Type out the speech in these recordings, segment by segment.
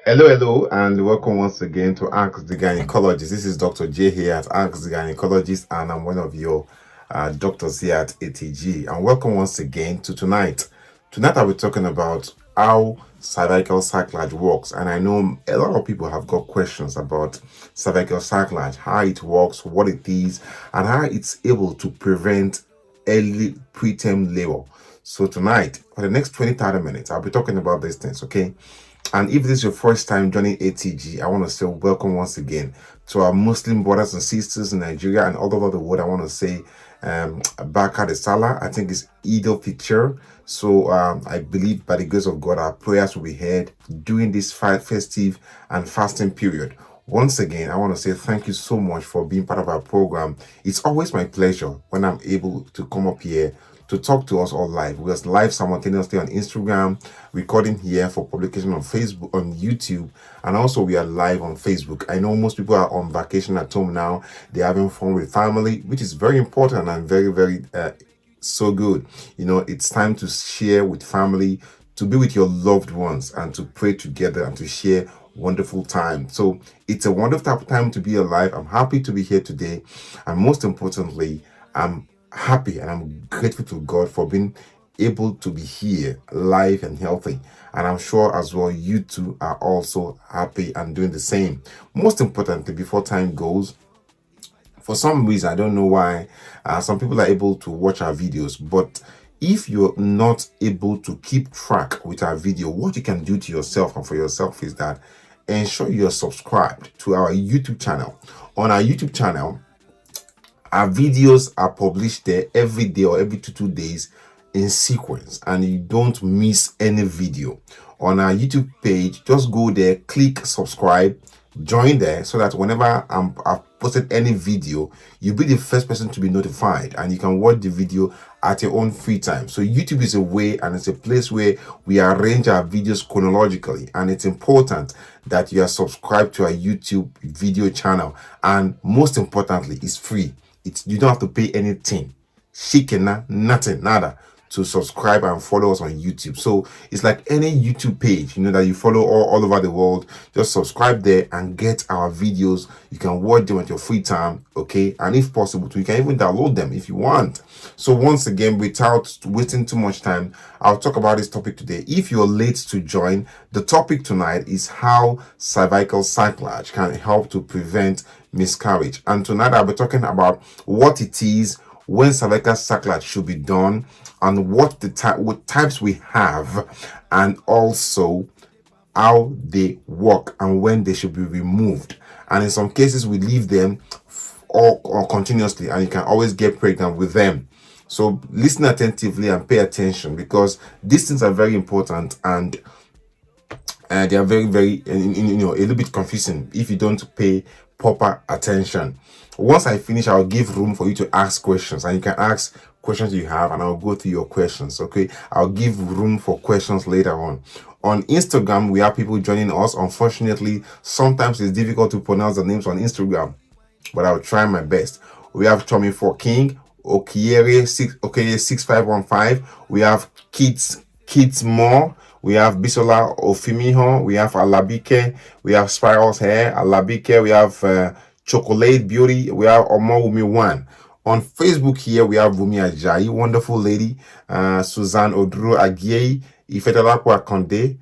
Hello, and welcome once again to Ask the Gynecologist. This is Dr. J here at Ask the Gynecologist, and I'm one of your doctors here at ATG. And welcome once again to tonight. Tonight, I'll be talking about how cervical cerclage works. And I know a lot of people have got questions about cervical cerclage, how it works, what it is, and how it's able to prevent early preterm labor. So tonight, for the next 20-30 minutes, I'll be talking about these things, okay? And if this is your first time joining ATG, I want to say welcome once again to our Muslim brothers and sisters in Nigeria and all over the world. I want to say Barka de Salah. I think it's Eid al-Fitr. So I believe by the grace of God, our prayers will be heard during this festive and fasting period. Once again, I want to say thank you so much for being part of our program. It's always my pleasure when I'm able to come up here to talk to us all live. We're live simultaneously on Instagram, recording here for publication on Facebook, on YouTube, and also we are live on Facebook. I know most people are on vacation at home now. They're having fun with family, which is very important and very so good. You know, it's time to share with family, to be with your loved ones, and to pray together and to share wonderful time. So it's a wonderful time to be alive. I'm happy to be here today, and most importantly, I'm happy and I'm grateful to God for being able to be here live and healthy. And I'm sure as well you two are also happy and doing the same. Most importantly, before time goes, for some reason, I don't know why, some people are able to watch our videos, but if you're not able to keep track with our video, what you can do to yourself and for yourself is that ensure you're subscribed to our YouTube channel. On our YouTube channel, our videos are published there every day or every two days in sequence, and you don't miss any video. On our YouTube page, just go there, click subscribe, join there so that whenever I've posted any video, you'll be the first person to be notified and you can watch the video at your own free time. So YouTube is a way and it's a place where we arrange our videos chronologically, and it's important that you are subscribed to our YouTube video channel, and most importantly, it's free. You don't have to pay anything. Shikena, nothing, nada, to subscribe and follow us on YouTube. So it's like any YouTube page, you know, that you follow all over the world. Just subscribe there and get our videos. You can watch them at your free time, okay? And if possible, you can even download them if you want. So once again, without wasting too much time, I'll talk about this topic today. If you're late to join, the topic tonight is how cervical cerclage can help to prevent miscarriage. And tonight I'll be talking about what it is, when cervical cerclage should be done, and what types we have, and also how they work and when they should be removed. And in some cases we leave them or continuously, and you can always get pregnant with them. So listen attentively and pay attention, because these things are very important, and they are very a little bit confusing if you don't pay proper attention. Once I finish, I'll give room for you to ask questions, and you can ask questions you have and I'll go through your questions. Okay, I'll give room for questions later on. On Instagram, we have people joining us. Unfortunately, sometimes it's difficult to pronounce the names on Instagram, but I'll try my best. We have Tommy for King, Okiere 6515. We have Kids More. We have Bisola Ofimiho. We have Alabike. We have Spirals Hair, Alabike. We have Chocolate Beauty. We have Omowumi One. On Facebook here, we have Vumi Ajayi, wonderful lady. Suzanne Odru Agege, Ifetalakwa Konde,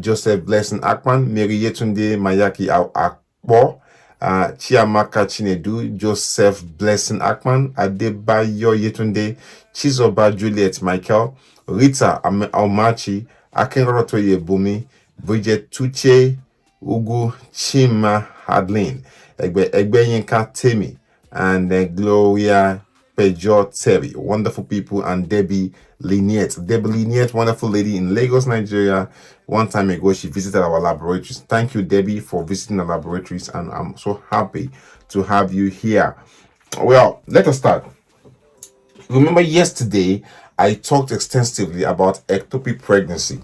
Joseph Blessing Akman, Mary Yetunde Mayaki Akpo, Chiamaka Chinedu, Joseph Blessing Akman, Adebayo Yetunde, Chizoba Juliet Michael, Rita Aumachi, Akenrotoye Bumi, Bridget Tuche, Ugu Chima Hadlin, Egbe Temi, and Gloria Pejot Terry, wonderful people, and Debbie Liniette, wonderful lady in Lagos, Nigeria. One time ago, she visited our laboratories. Thank you, Debbie, for visiting the laboratories, and I'm so happy to have you here. Well, let us start. Remember yesterday, I talked extensively about ectopic pregnancy,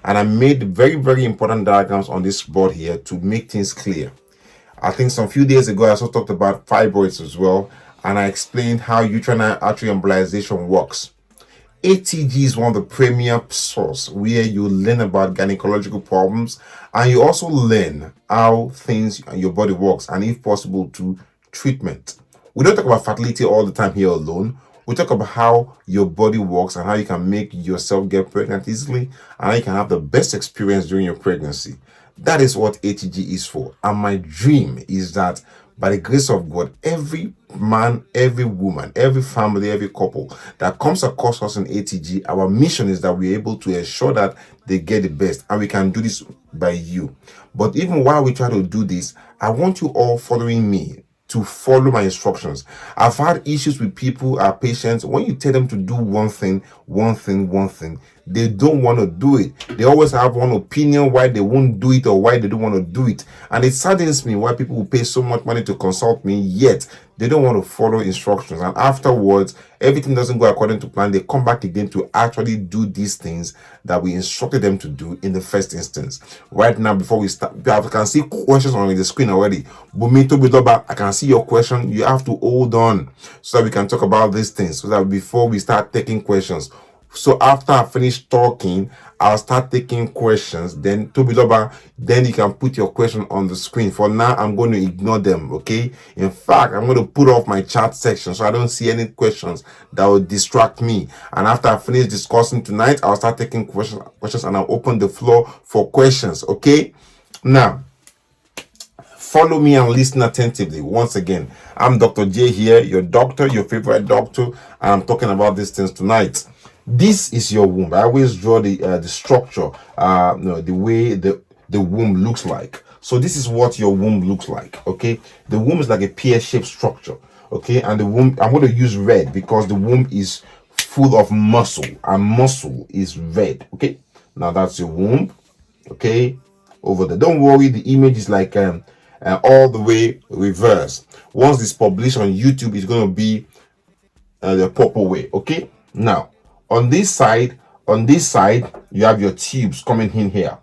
and I made very important diagrams on this board here to make things clear. I think some few days ago, I also talked about fibroids as well, and I explained how uterine artery embolization works. ATG is one of the premier source where you learn about gynecological problems, and you also learn how things in your body works, and if possible to treatment. We don't talk about fertility all the time here alone. We talk about how your body works and how you can make yourself get pregnant easily, and how you can have the best experience during your pregnancy. That is what ATG is for. And my dream is that by the grace of God, every man, every woman, every family, every couple that comes across us in ATG, our mission is that we're able to ensure that they get the best, and we can do this by you. But even while we try to do this, I want you all following me to follow my instructions. I've had issues with people, our patients, when you tell them to do one thing, they don't want to do it. They always have one opinion why they won't do it or why they don't want to do it. And it saddens me why people will pay so much money to consult me, yet they don't want to follow instructions. And afterwards, everything doesn't go according to plan. They come back again to actually do these things that we instructed them to do in the first instance. Right now, before we start, I can see questions on the screen already. Bumito Bidoba, I can see your question. You have to hold on so that we can talk about these things, so that before we start taking questions. So after I finish talking, I'll start taking questions. Then Tobiloba, then you can put your question on the screen. For now, I'm going to ignore them, okay? In fact, I'm going to put off my chat section so I don't see any questions that will distract me. And after I finish discussing tonight, I'll start taking questions and I'll open the floor for questions, okay? Now, follow me and listen attentively. Once again, I'm Dr. J here, your doctor, your favorite doctor, and I'm talking about these things tonight. This is your womb. I always draw the structure, the way the womb looks like. So this is what your womb looks like. Okay, the womb is like a pear-shaped structure. Okay, and the womb, I'm going to use red because the womb is full of muscle, and muscle is red. Okay, now that's your womb. Okay, over there. Don't worry, the image is like all the way reversed. Once it's published on YouTube, it's going to be the proper way. Okay, now. On this side, you have your tubes coming in here.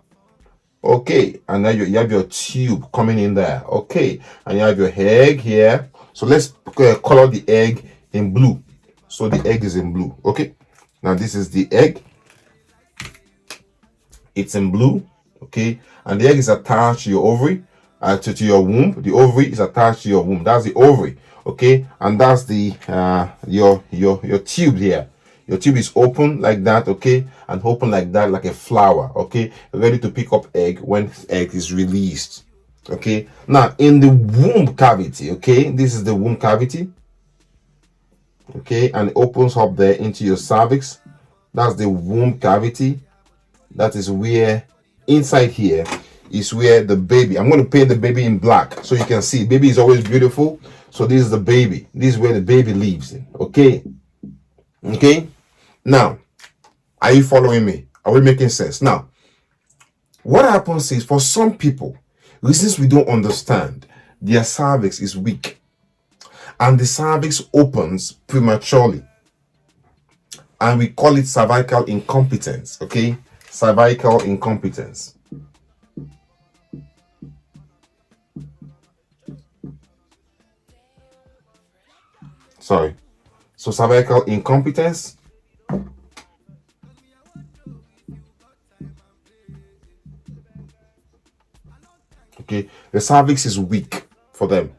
Okay, and now you have your tube coming in there. Okay, and you have your egg here. So let's color the egg in blue. So the egg is in blue. Okay, now this is the egg. It's in blue. Okay, and the egg is attached to your ovary, to your womb. The ovary is attached to your womb. That's the ovary. Okay, and that's the your tube here. Your tube is open like that, okay, and open like that, like a flower, okay, ready to pick up egg when egg is released. Okay, now in the womb cavity, okay, this is the womb cavity, okay, and it opens up there into your cervix. That's the womb cavity. That is where inside here is where the baby, I'm going to paint the baby in black so you can see. Baby is always beautiful. So this is the baby. This is where the baby lives in. Okay, now, are you following me? Are we making sense? Now, what happens is, for some people, reasons we don't understand, their cervix is weak, and the cervix opens prematurely, and we call it cervical incompetence. Okay, cervical incompetence. Sorry. So cervical incompetence. Okay, the cervix is weak for them.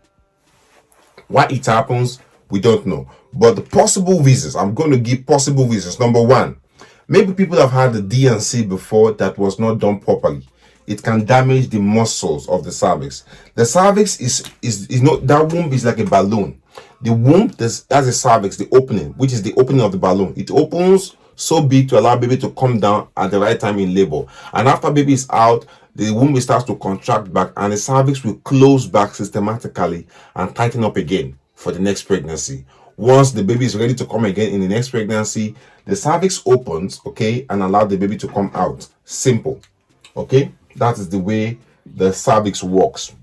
Why it happens, we don't know. But the possible reasons, I'm going to give possible reasons. Number one, maybe people have had the D&C before that was not done properly. It can damage the muscles of the cervix. The cervix is not, that womb is like a balloon. The womb, that's a cervix, the opening, which is the opening of the balloon. It opens so big to allow baby to come down at the right time in labor. And after baby is out, the womb starts to contract back, and the cervix will close back systematically and tighten up again for the next pregnancy. Once the baby is ready to come again in the next pregnancy, the cervix opens, okay, and allow the baby to come out. Simple. Okay, that is the way the cervix works.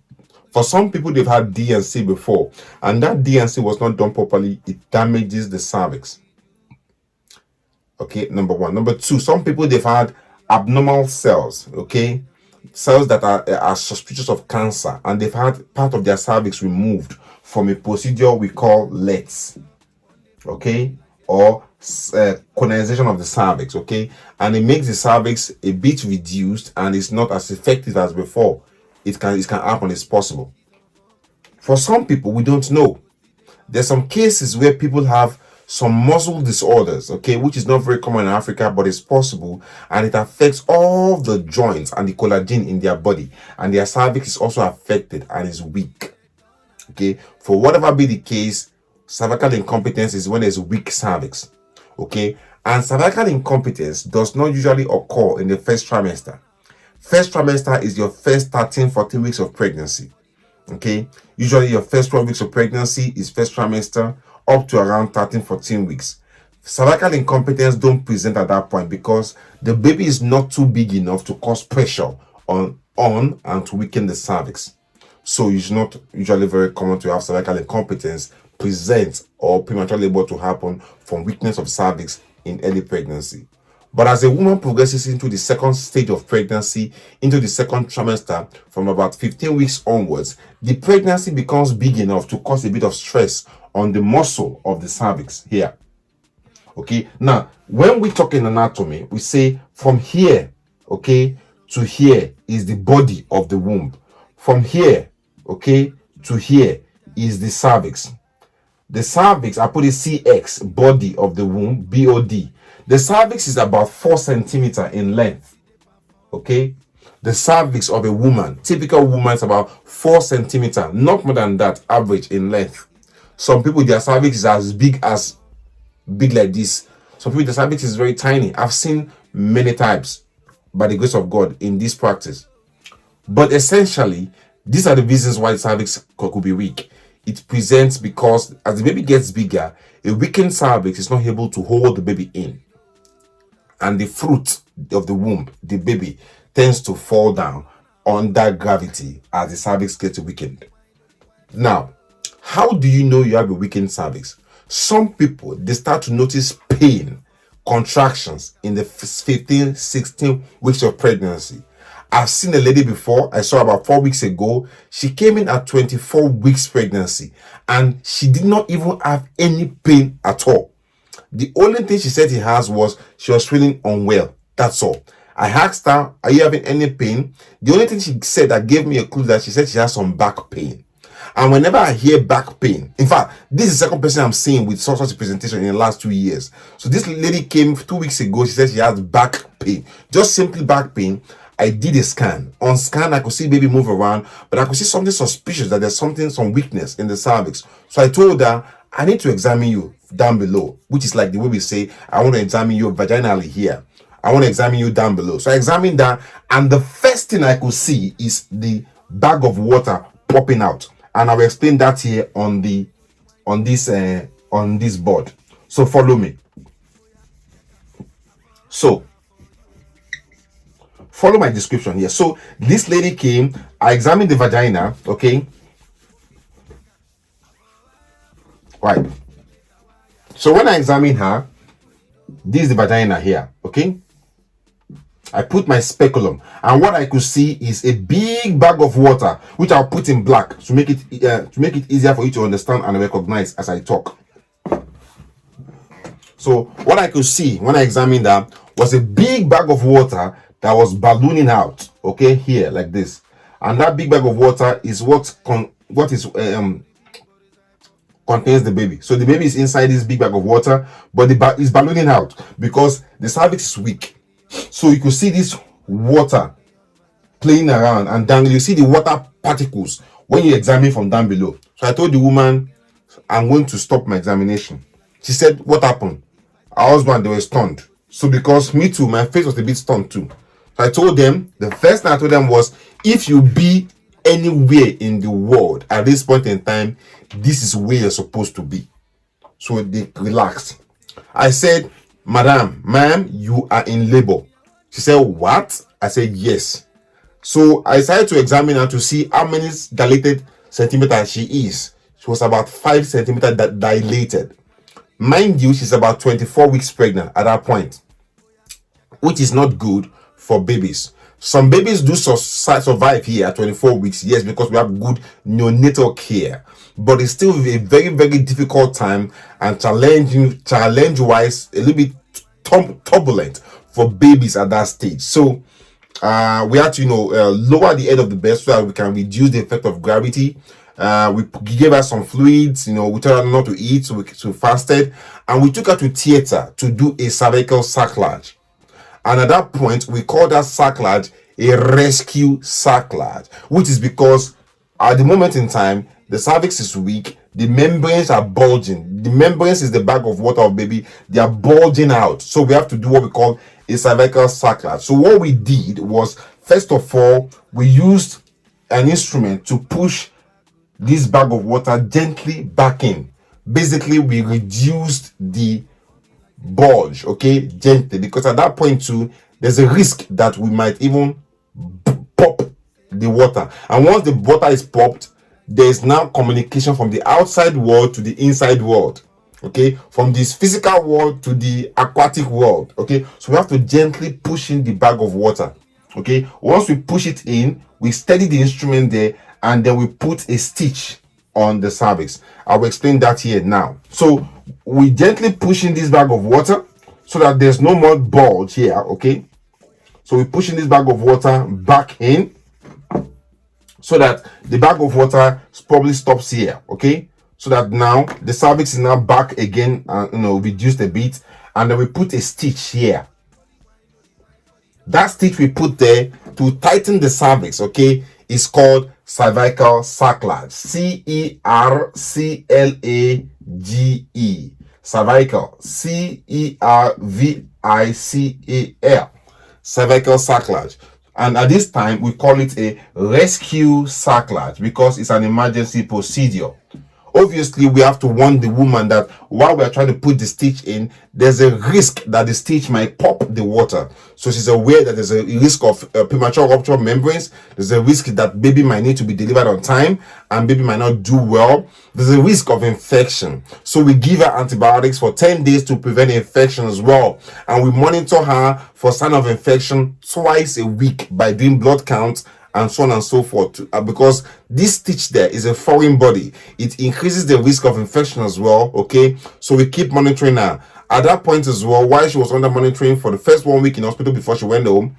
For some people, they've had D&C before, and that D&C was not done properly. It damages the cervix. Okay, number one. Number two, some people, they've had abnormal cells, okay, cells that are suspicious of cancer, and they've had part of their cervix removed from a procedure we call LETS, okay, or colonization of the cervix, okay, and it makes the cervix a bit reduced and it's not as effective as before. It can happen, it's possible. For some people, we don't know. There's some cases where people have some muscle disorders, okay, which is not very common in Africa, but it's possible, and it affects all the joints and the collagen in their body, and their cervix is also affected and is weak. Okay, for whatever be the case, cervical incompetence is when there's weak cervix. Okay, and cervical incompetence does not usually occur in the first trimester. First trimester is your first 13-14 weeks of pregnancy. Okay, usually your first 12 weeks of pregnancy is first trimester up to around 13-14 weeks. Cervical incompetence don't present at that point because the baby is not too big enough to cause pressure on and to weaken the cervix. So it's not usually very common to have cervical incompetence present or premature labor to happen from weakness of cervix in early pregnancy. But as a woman progresses into the second stage of pregnancy, into the second trimester, from about 15 weeks onwards, the pregnancy becomes big enough to cause a bit of stress on the muscle of the cervix here. Okay, now when we talk in anatomy, we say from here, okay, to here is the body of the womb. From here, okay, to here is the cervix. The cervix, I put it CX, body of the womb, BOD. The cervix is about 4 centimeters in length. Okay, the cervix of a woman, typical woman, is about 4 centimeters, not more than that, average in length. Some people, their cervix is as big like this. Some people, the cervix is very tiny. I've seen many types by the grace of God in this practice. But essentially, these are the reasons why the cervix could be weak. It presents because as the baby gets bigger, a weakened cervix is not able to hold the baby in. And the fruit of the womb, the baby, tends to fall down under gravity as the cervix gets weakened. Now, how do you know you have a weakened cervix? Some people, they start to notice pain, contractions in the 15, 16 weeks of pregnancy. I've seen a lady before, I saw about 4 weeks ago. She came in at 24 weeks pregnancy and she did not even have any pain at all. The only thing she said she was feeling unwell. That's all. I asked her, are you having any pain? The only thing she said that gave me a clue that she said she has some back pain. And whenever I hear back pain, in fact, this is the second person I'm seeing with such a presentation in the last 2 years. So this lady came 2 weeks ago. She said she has back pain, just simply back pain. I did a scan. On scan, I could see baby move around, but I could see something suspicious that there's some weakness in the cervix. So I told her, I need to examine you down below, which is like the way we say, I want to examine you vaginally here. I want to examine you down below. So I examined that, and the first thing I could see is the bag of water popping out. And I will explain that here on this board. So follow me. So follow my description here. So this lady came, I examined the vagina, okay? Right. So when I examined her, this is the vagina here, okay? I put my speculum, and what I could see is a big bag of water, which I'll put in black to make it easier for you to understand and recognize as I talk. So what I could see when I examined that was a big bag of water that was ballooning out, okay, here like this, and that big bag of water is what contains the baby. So the baby is inside this big bag of water, but is ballooning out because the cervix is weak. So you could see this water playing around, and then you see the water particles when you examine from down below. So I told the woman, I'm going to stop my examination. She said, what happened? Her husband, they were stunned. So because me too, my face was a bit stunned too. So I told them, the first thing I told them was, if you be anywhere in the world at this point in time, this is where you're supposed to be. So they relaxed. I said, ma'am, you are in labor. She said, what? I said, yes. So I decided to examine her to see how many dilated centimeters she is. She was about 5 centimeters dilated. Mind you, she's about 24 weeks pregnant at that point, which is not good for babies. Some babies do survive here at 24 weeks, yes, because we have good neonatal care. but it's still a very, very difficult time and challenge-wise, a little bit turbulent for babies at that stage. So we have to, lower the head of the bed so that we can reduce the effect of gravity. We gave her some fluids, we told her not to eat, so we fasted, and we took her to theater to do a cervical cerclage. And at that point, we called that cerclage a rescue cerclage, which is because at the moment in time, the cervix is weak, the membranes are bulging. The membranes is the bag of water of baby, they are bulging out. So we have to do what we call a cervical cerclage. So what we did was, first of all, we used an instrument to push this bag of water gently back in. Basically, we reduced the bulge, okay, gently, because at that point too, there's a risk that we might even pop the water. And once the water is popped, there is now communication from the outside world to the inside world, okay, from this physical world to the aquatic world, okay. So we have to gently push in the bag of water, okay. Once we push it in, we steady the instrument there, and then we put a stitch on the cervix. I will explain that here now. So we gently push in this bag of water so that there's no more bulge here, okay. So we push in this bag of water back in so that the bag of water probably stops here, okay. So that now the cervix is now back again, reduced a bit, and then we put a stitch here. That stitch we put there to tighten the cervix, okay, is called cervical cerclage. C-E-R-C-L-A-G-E. Cervical. C-E-R-V-I-C-A-L. Cervical cerclage. And at this time, we call it a rescue cerclage because it's an emergency procedure. Obviously, we have to warn the woman that while we are trying to put the stitch in, there's a risk that the stitch might pop the water. So she's aware that there's a risk of premature rupture of membranes. There's a risk that baby might need to be delivered on time and baby might not do well. There's a risk of infection. So we give her antibiotics for 10 days to prevent infection as well. And we monitor her for sign of infection twice a week by doing blood counts and so on and so forth, because this stitch there is a foreign body. It increases the risk of infection as well, okay. So we keep monitoring her. At that point as well, while she was under monitoring for the first 1 week in hospital before she went home,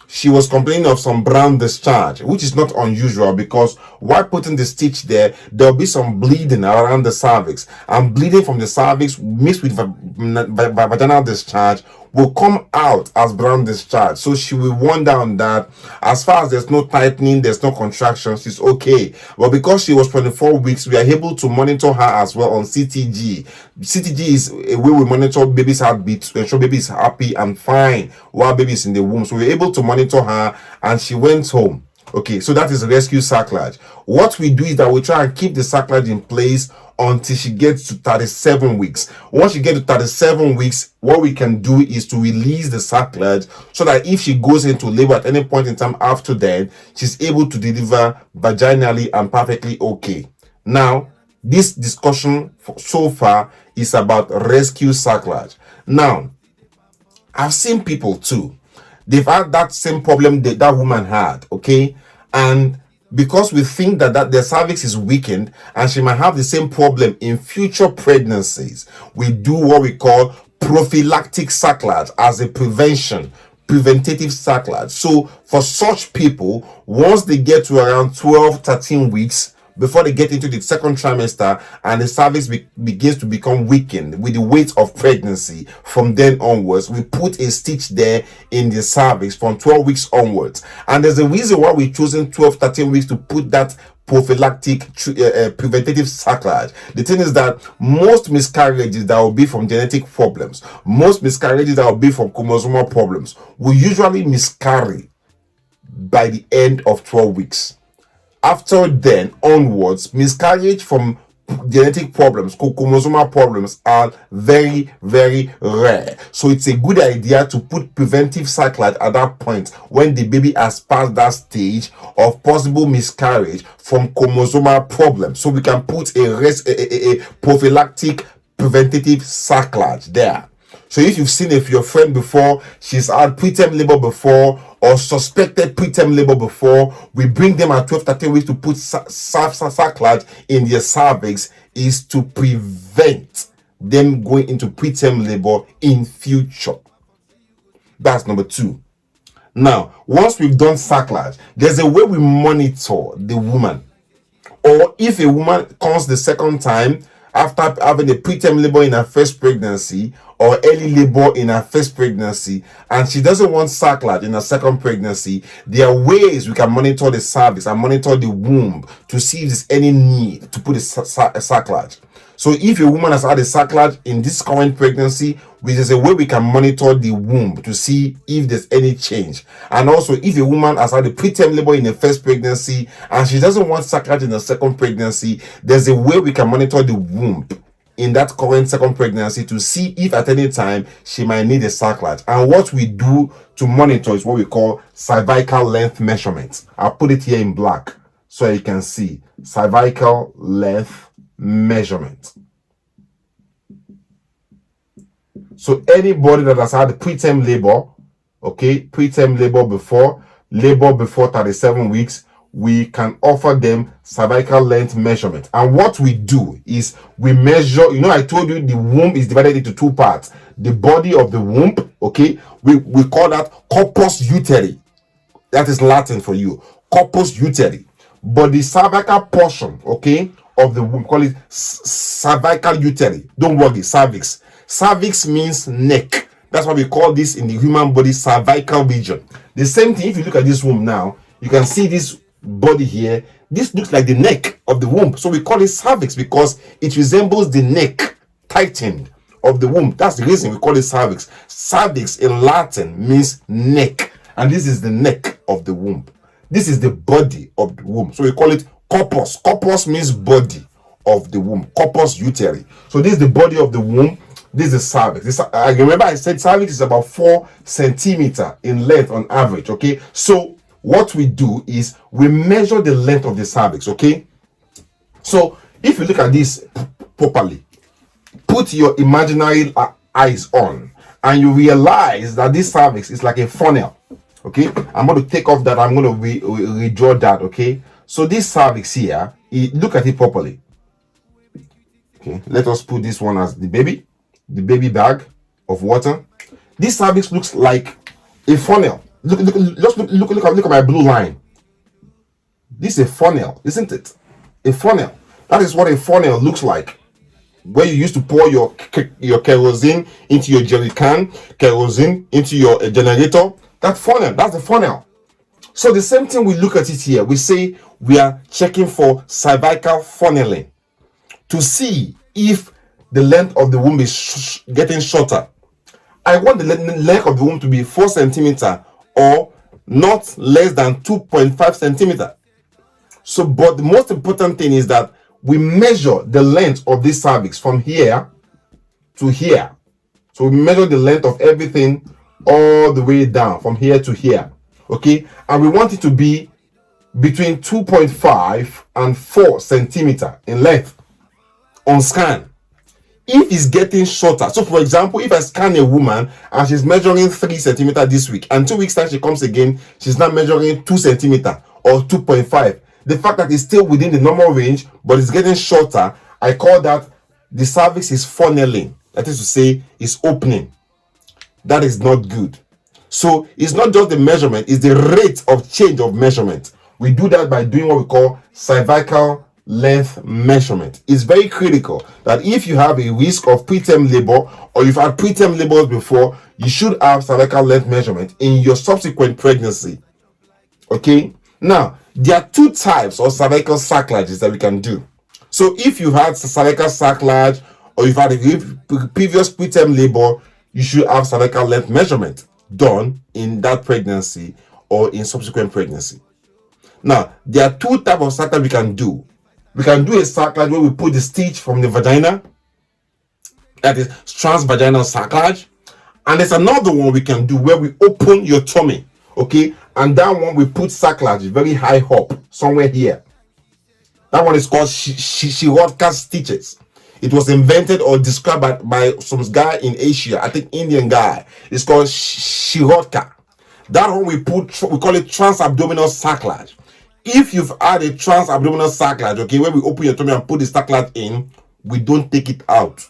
she was complaining of some brown discharge, which is not unusual because while putting the stitch there, there'll be some bleeding around the cervix, and bleeding from the cervix mixed with vaginal discharge will come out as brown discharge. So she will wonder on that. As far as there's no tightening, there's no contraction, she's okay. But because she was 24 weeks, we are able to monitor her as well on CTG. CTG is a way we monitor baby's heartbeat to ensure baby is happy and fine while baby is in the womb. So we were able to monitor her, and she went home. Okay, so that is rescue cerclage. What we do is that we try and keep the cerclage in place until she gets to 37 weeks. Once you get to 37 weeks, what we can do is to release the cerclage so that if she goes into labor at any point in time after then, she's able to deliver vaginally and perfectly okay. Now, this discussion so far is about rescue cerclage. Now, I've seen people too. They've had that same problem that woman had, okay? And because we think that their cervix is weakened and she might have the same problem in future pregnancies, we do what we call prophylactic cerclage as a preventative cerclage. So for such people, once they get to around 12-13 weeks, before they get into the second trimester and the cervix begins to become weakened with the weight of pregnancy, from then onwards, we put a stitch there in the cervix from 12 weeks onwards. And there's a reason why we've chosen 12-13 weeks to put that prophylactic preventative cerclage. The thing is that most miscarriages that will be from genetic problems, most miscarriages that will be from chromosomal problems, will usually miscarry by the end of 12 weeks. After then onwards, miscarriage from genetic problems, chromosomal problems, are very, very rare. So it's a good idea to put preventive cerclage at that point when the baby has passed that stage of possible miscarriage from chromosomal problems. So we can put a prophylactic preventative cerclage there. So if you've seen if your friend before, she's had preterm labor before or suspected preterm labor before, we bring them at 12-13 weeks to put cerclage in their cervix, is to prevent them going into preterm labor in future. That's number 2. Now, once we've done cerclage, there's a way we monitor the woman. Or if a woman comes the second time after having a preterm labor in her first pregnancy or early labor in her first pregnancy, and she doesn't want cerclage in her second pregnancy, there are ways we can monitor the cervix and monitor the womb to see if there's any need to put a cerclage. So if a woman has had a cerclage in this current pregnancy, which is a way we can monitor the womb to see if there's any change. And also if a woman has had a preterm labor in the first pregnancy and she doesn't want cerclage in the second pregnancy, there's a way we can monitor the womb in that current second pregnancy to see if at any time she might need a cerclage. And what we do to monitor is what we call cervical length measurement. I'll put it here in black so you can see cervical length measurement. So anybody that has had preterm labor, okay, preterm labor before 37 weeks, we can offer them cervical length measurement. And what we do is we measure, I told you the womb is divided into 2 parts. The body of the womb, okay, we call that corpus uteri. That is Latin for you, corpus uteri. But the cervical portion, okay, of the womb, call it cervical uteri. Don't worry, cervix. Cervix means neck. That's why we call this in the human body cervical region. The same thing, if you look at this womb now, you can see this body here. This looks like the neck of the womb. So we call it cervix because it resembles the neck tightened of the womb. That's the reason we call it cervix. Cervix in Latin means neck. And this is the neck of the womb. This is the body of the womb. So we call it corpus. Corpus means body of the womb. Corpus uteri. So this is the body of the womb. This is cervix. I remember I said cervix is about 4 centimeters in length on average. Okay. So what we do is we measure the length of the cervix. Okay. So if you look at this properly, put your imaginary eyes on, and you realize that this cervix is like a funnel. Okay. I'm going to take off that. I'm going to redraw that. Okay. So this cervix here, look at it properly. Okay. Let us put this one as the baby bag of water. This cervix looks like a funnel. Look at my blue line. This is a funnel, isn't it? A funnel. That is what a funnel looks like. Where you used to pour your kerosene into your jerry can, kerosene into your generator. That funnel, that's the funnel. So the same thing, we look at it here. We say we are checking for cervical funneling to see if the length of the womb is getting shorter. I want the length of the womb to be 4 centimeters or not less than 2.5 centimeters. So, but the most important thing is that we measure the length of this cervix from here to here. So we measure the length of everything all the way down from here to here. Okay, and we want it to be between 2.5 and 4 centimeters in length on scan. If it's getting shorter, so for example, if I scan a woman and she's measuring 3 centimeters this week, and 2 weeks time she comes again, she's now measuring 2 centimeters or 2.5. The fact that it's still within the normal range, but it's getting shorter, I call that the cervix is funneling. That is to say, it's opening. That is not good. So it's not just the measurement, it's the rate of change of measurement. We do that by doing what we call cervical length measurement. It's very critical that if you have a risk of preterm labor or you've had preterm labors before, you should have cervical length measurement in your subsequent pregnancy. Okay, now there are 2 types of cervical cerclages that we can do. So if you had cervical cerclage or you've had a previous preterm labor, you should have cervical length measurement done in that pregnancy or in subsequent pregnancy. Now there are 2 types of cerclage we can do. We can do a cerclage where we put the stitch from the vagina, that is transvaginal cerclage, and there's another one we can do where we open your tummy, okay, and that one we put cerclage very high up somewhere here. That one is called Shirodka stitches. It was invented or described by some guy in Asia, I think Indian guy. It's called Shirotka. That one we call it transabdominal cerclage. If you've had a transabdominal cerclage, okay, when we open your tummy and put the cerclage in, we don't take it out.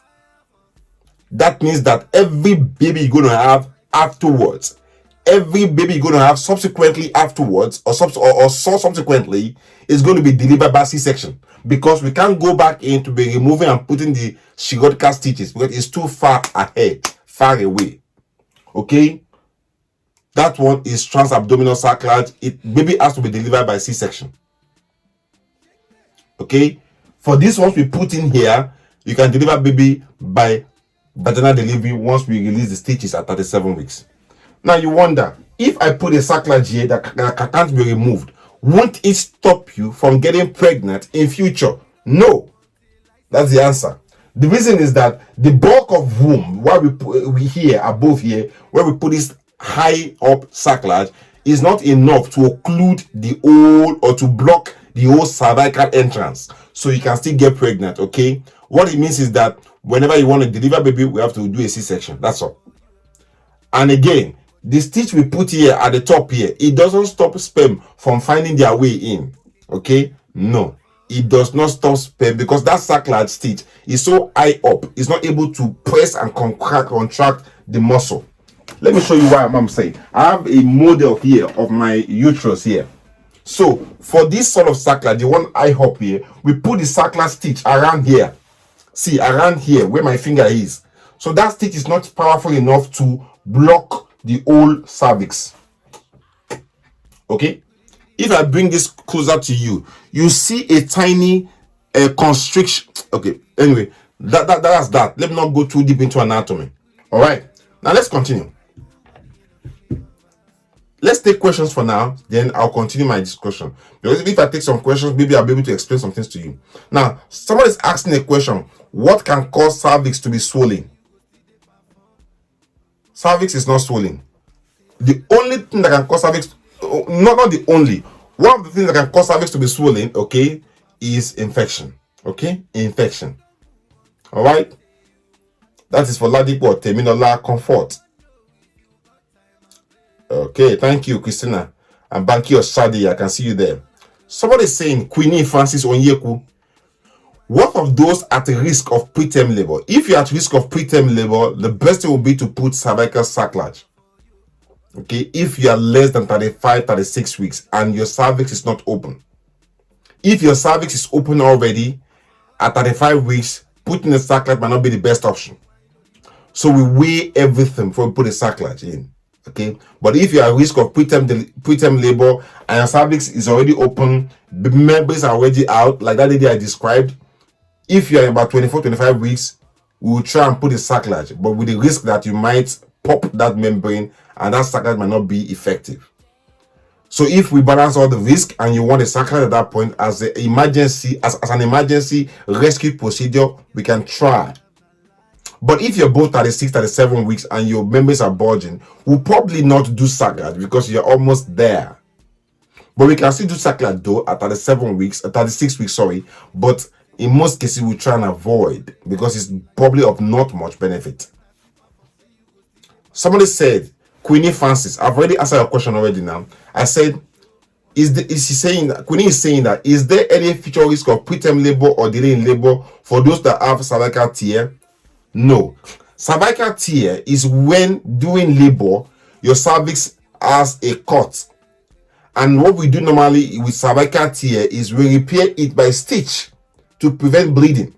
That means that every baby you're going to have afterwards, every baby you're going to have subsequently afterwards, or subsequently, is going to be delivered by C-section, because we can't go back in to be removing and putting the Shirotka stitches because it's too far ahead, far away. Okay, that one is transabdominal cerclage. Baby has to be delivered by C-section. Okay, for these ones we put in here, you can deliver baby by vaginal delivery once we release the stitches at 37 weeks. Now you wonder, if I put a cerclage here that can't be removed, won't it stop you from getting pregnant in future? No, that's the answer. The reason is that the bulk of womb, why we here above here, where we put this high up cerclage, is not enough to occlude the whole or to block the whole cervical entrance, so you can still get pregnant. Okay, what it means is that whenever you want to deliver baby, we have to do a C-section. That's all. And again, the stitch we put here at the top here, it doesn't stop sperm from finding their way in. Okay, no, it does not stop sperm, because that cerclage stitch is so high up, it's not able to press and contract the muscle. Let me show you why I'm saying. I have a model here of my uterus here. So for this sort of cerclage, the one I up here, we put the cerclage stitch around here. See, around here where my finger is. So that stitch is not powerful enough to block the whole cervix. Okay, if I bring this closer to you, you see a tiny constriction. Okay, anyway, that's that. Let me not go too deep into anatomy. All right, now let's continue. Let's take questions for now, then I'll continue my discussion. Because if I take some questions, maybe I'll be able to explain some things to you. Now, someone is asking a question: what can cause cervix to be swollen? Cervix is not swollen. The only thing that can cause cervix, not the only, one of the things that can cause cervix to be swollen, okay, is infection. Okay, infection. All right, that is for Ladipo or terminal comfort. Okay, thank you, Christina. And Banky Oshadi, I can see you there. Somebody is saying, Queenie Francis Onyeku, what of those at risk of preterm labor? If you're at risk of preterm labor, the best thing would be to put cervical cerclage. Okay, if you are less than 35, 36 weeks and your cervix is not open. If your cervix is open already at 35 weeks, putting a cerclage might not be the best option. So we weigh everything before we put a cerclage in. Okay, but if you are at risk of preterm labor and your cervix is already open, the membranes are already out, like that lady I described, if you are about 24-25 weeks, we will try and put a cerclage, but with the risk that you might pop that membrane and that cerclage might not be effective. So if we balance all the risk and you want a cerclage at that point as an emergency, as an emergency rescue procedure, we can try. But if you're both 36, 37 weeks and your membranes are bulging, we'll probably not do cerclage because you're almost there. But we can still do cerclage though at 37 weeks, 36 weeks, sorry. But in most cases, we try and avoid because it's probably of not much benefit. Somebody said, Queenie Francis, I've already answered your question already now. I said, Queenie is saying that, is there any future risk of preterm labor or delay in labor for those that have cervical tear? No. Cervical tear is when during labor your cervix has a cut, and what we do normally with cervical tear is we repair it by stitch to prevent bleeding,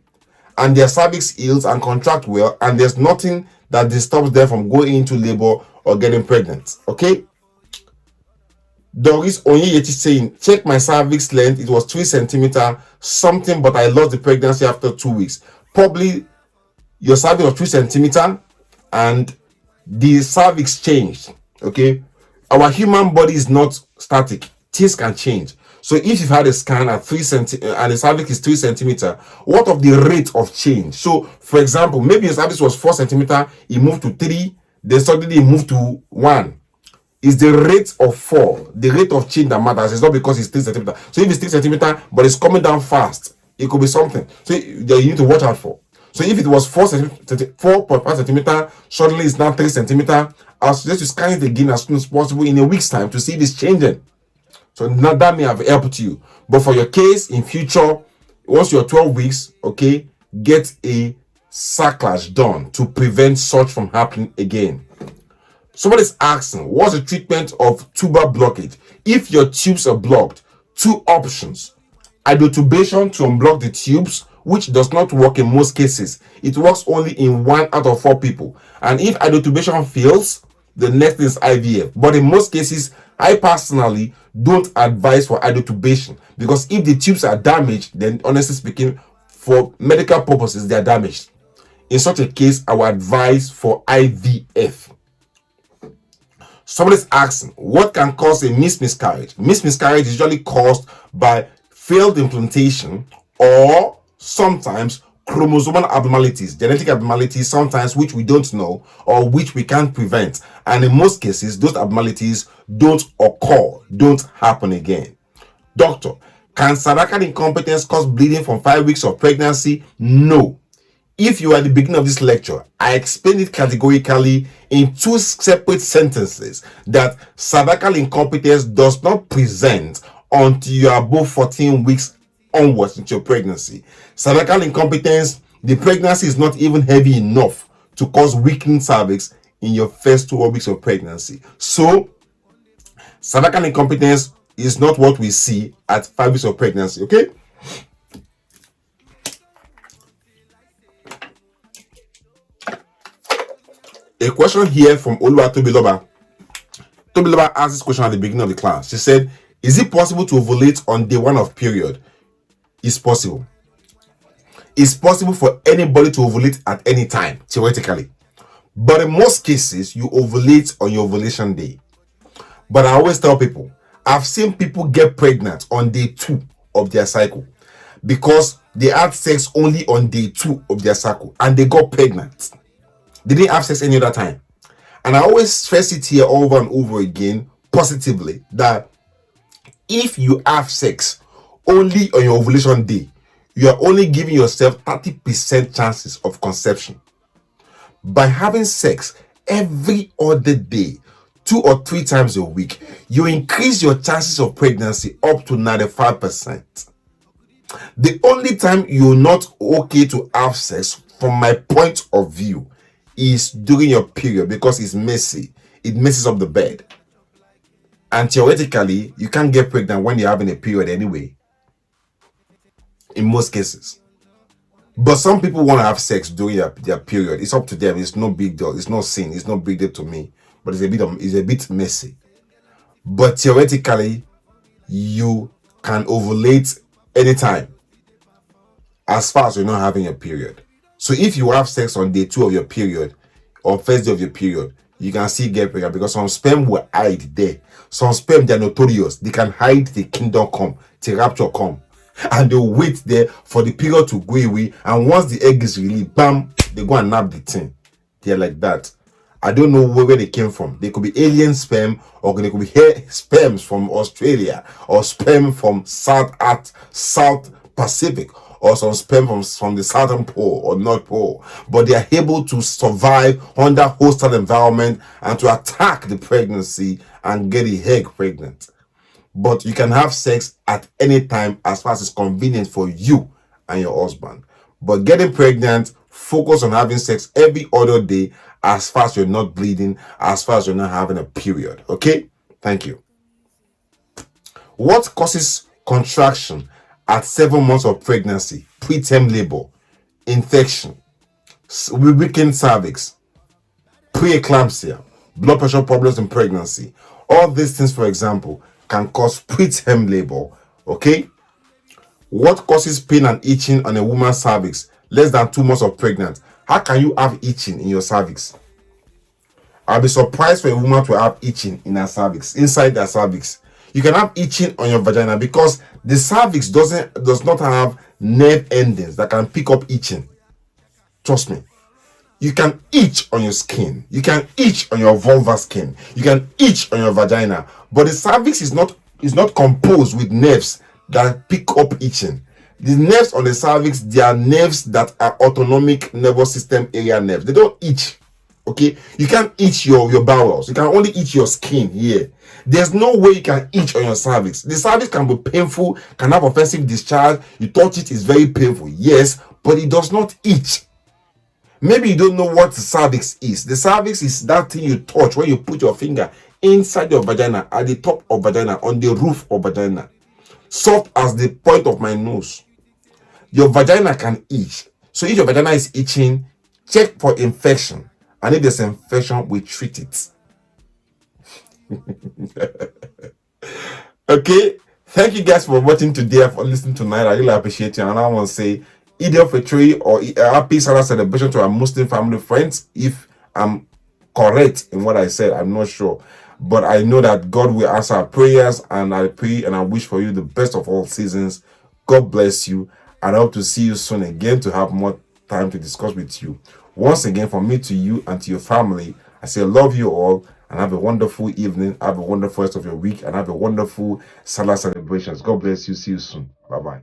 and their cervix heals and contract well, and there's nothing that disturbs them from going into labor or getting pregnant. Okay, Doris Onyeyeti saying, check my cervix length, it was 3 centimeters something, but I lost the pregnancy after 2 weeks. Probably your cervix was 3 centimeters and the cervix changed. Okay, our human body is not static, things can change. So if you've had a scan at 3 centimeters and the cervix is 3 centimeters, what of the rate of change? So for example, maybe your cervix was 4 centimeters, it moved to 3, then suddenly it moved to 1. Is the rate of fall, the rate of change that matters. It's not because it's 3 centimeters. So if it's 3 centimeters, but it's coming down fast, it could be something. So that you need to watch out for. So if it was 4.5 centimeter, suddenly it's now 3 centimeter, I'll suggest you scan it again as soon as possible in a week's time to see if it's changing. So now that may have helped you. But for your case in future, once you're 12 weeks, okay, get a cerclage done to prevent such from happening again. Somebody's asking, what's the treatment of tuber blockage? If your tubes are blocked, 2 options. Hydrotubation to unblock the tubes, which does not work in most cases. It works only in 1 out of 4 people. And if hydrotubation fails, the next is IVF. But in most cases, I personally don't advise for hydrotubation, because if the tubes are damaged, then honestly speaking, for medical purposes, they are damaged. In such a case, I would advise for IVF. Somebody's asking, what can cause a miscarriage? Miscarriage is usually caused by failed implantation or sometimes chromosomal abnormalities, genetic abnormalities, sometimes which we don't know or which we can't prevent. And in most cases, those abnormalities don't occur, don't happen again. Doctor, can cervical incompetence cause bleeding from 5 weeks of pregnancy? No. If you are at the beginning of this lecture, I explained it categorically in 2 separate sentences that cervical incompetence does not present until you are above 14 weeks onwards into your pregnancy. Cervical incompetence, the pregnancy is not even heavy enough to cause weakening cervix in your first 2 weeks of pregnancy. So, cervical incompetence is not what we see at 5 weeks of pregnancy, okay? A question here from Tobiloba. Tobiloba asked this question at the beginning of the class. She said, is it possible to ovulate on day 1 of period? It's possible. It's possible for anybody to ovulate at any time, theoretically. But in most cases, you ovulate on your ovulation day. But I always tell people, I've seen people get pregnant on day 2 of their cycle because they had sex only on day 2 of their cycle and they got pregnant. They didn't have sex any other time. And I always stress it here over and over again, positively, that if you have sex only on your ovulation day, you are only giving yourself 30% chances of conception. By having sex every other day, 2 or 3 times a week, you increase your chances of pregnancy up to 95%. The only time you're not okay to have sex, from my point of view, is during your period, because it's messy. It messes up the bed. And theoretically, you can't get pregnant when you're having a period anyway. In most cases. But some people want to have sex during their period. It's up to them. It's no big deal. It's no sin. It's no big deal to me. But it's a bit messy. But theoretically, you can ovulate anytime as far as you're not having a period. So if you have sex on day 2 of your period or first day of your period, you can still get pregnant, because some sperm will hide there. Some sperm, they're notorious. They can hide the kingdom come, the rapture come. And they'll wait there for the period to go away. And once the egg is released, bam, they go and nab the thing. They're like that. I don't know where they came from. They could be alien sperm, or they could be sperms from Australia, or sperm from South Pacific, or some sperm from the Southern Pole or North Pole. But they are able to survive under hostile environment and to attack the pregnancy and get the egg pregnant. But you can have sex at any time as far as it's convenient for you and your husband. But getting pregnant, focus on having sex every other day as far as you're not bleeding, as far as you're not having a period. Okay? Thank you. What causes contraction at 7 months of pregnancy, preterm labor, infection, weakened cervix, preeclampsia, blood pressure problems in pregnancy? All these things, for example, can cause preterm labor. Okay? What causes pain and itching on a woman's cervix less than 2 months of pregnant? How can you have itching in your cervix? I'll be surprised for a woman to have itching in her cervix, inside her cervix. You can have itching on your vagina because the cervix does not have nerve endings that can pick up itching. Trust me. You can itch on your skin. You can itch on your vulvar skin. You can itch on your vagina. But the cervix is not composed with nerves that pick up itching. The nerves on the cervix, they are nerves that are autonomic nervous system area nerves. They don't itch. Okay, you can't itch your bowels. You can only itch your skin here. There's no way you can itch on your cervix. The cervix can be painful, can have offensive discharge. You touch it, it's very painful, yes, but it does not itch. Maybe you don't know what the cervix is. The cervix is that thing you touch when you put your finger inside your vagina, at the top of vagina, on the roof of vagina, soft as the point of my nose. Your vagina can itch. So if your vagina is itching, check for infection. And if there's an infection, we treat it. Okay, thank you guys for watching today, for listening tonight. I really appreciate you. And I want to say Eid al-Fitr or happy Salah celebration to our Muslim family friends. If I'm correct in what I said, I'm not sure, but I know that God will answer our prayers, and I pray and I wish for you the best of all seasons. God bless you, and I hope to see you soon again to have more time to discuss with you. Once again, from me to you and to your family, I say love you all, and have a wonderful evening, have a wonderful rest of your week, and have a wonderful Salah celebrations. God bless you. See you soon. Bye-bye.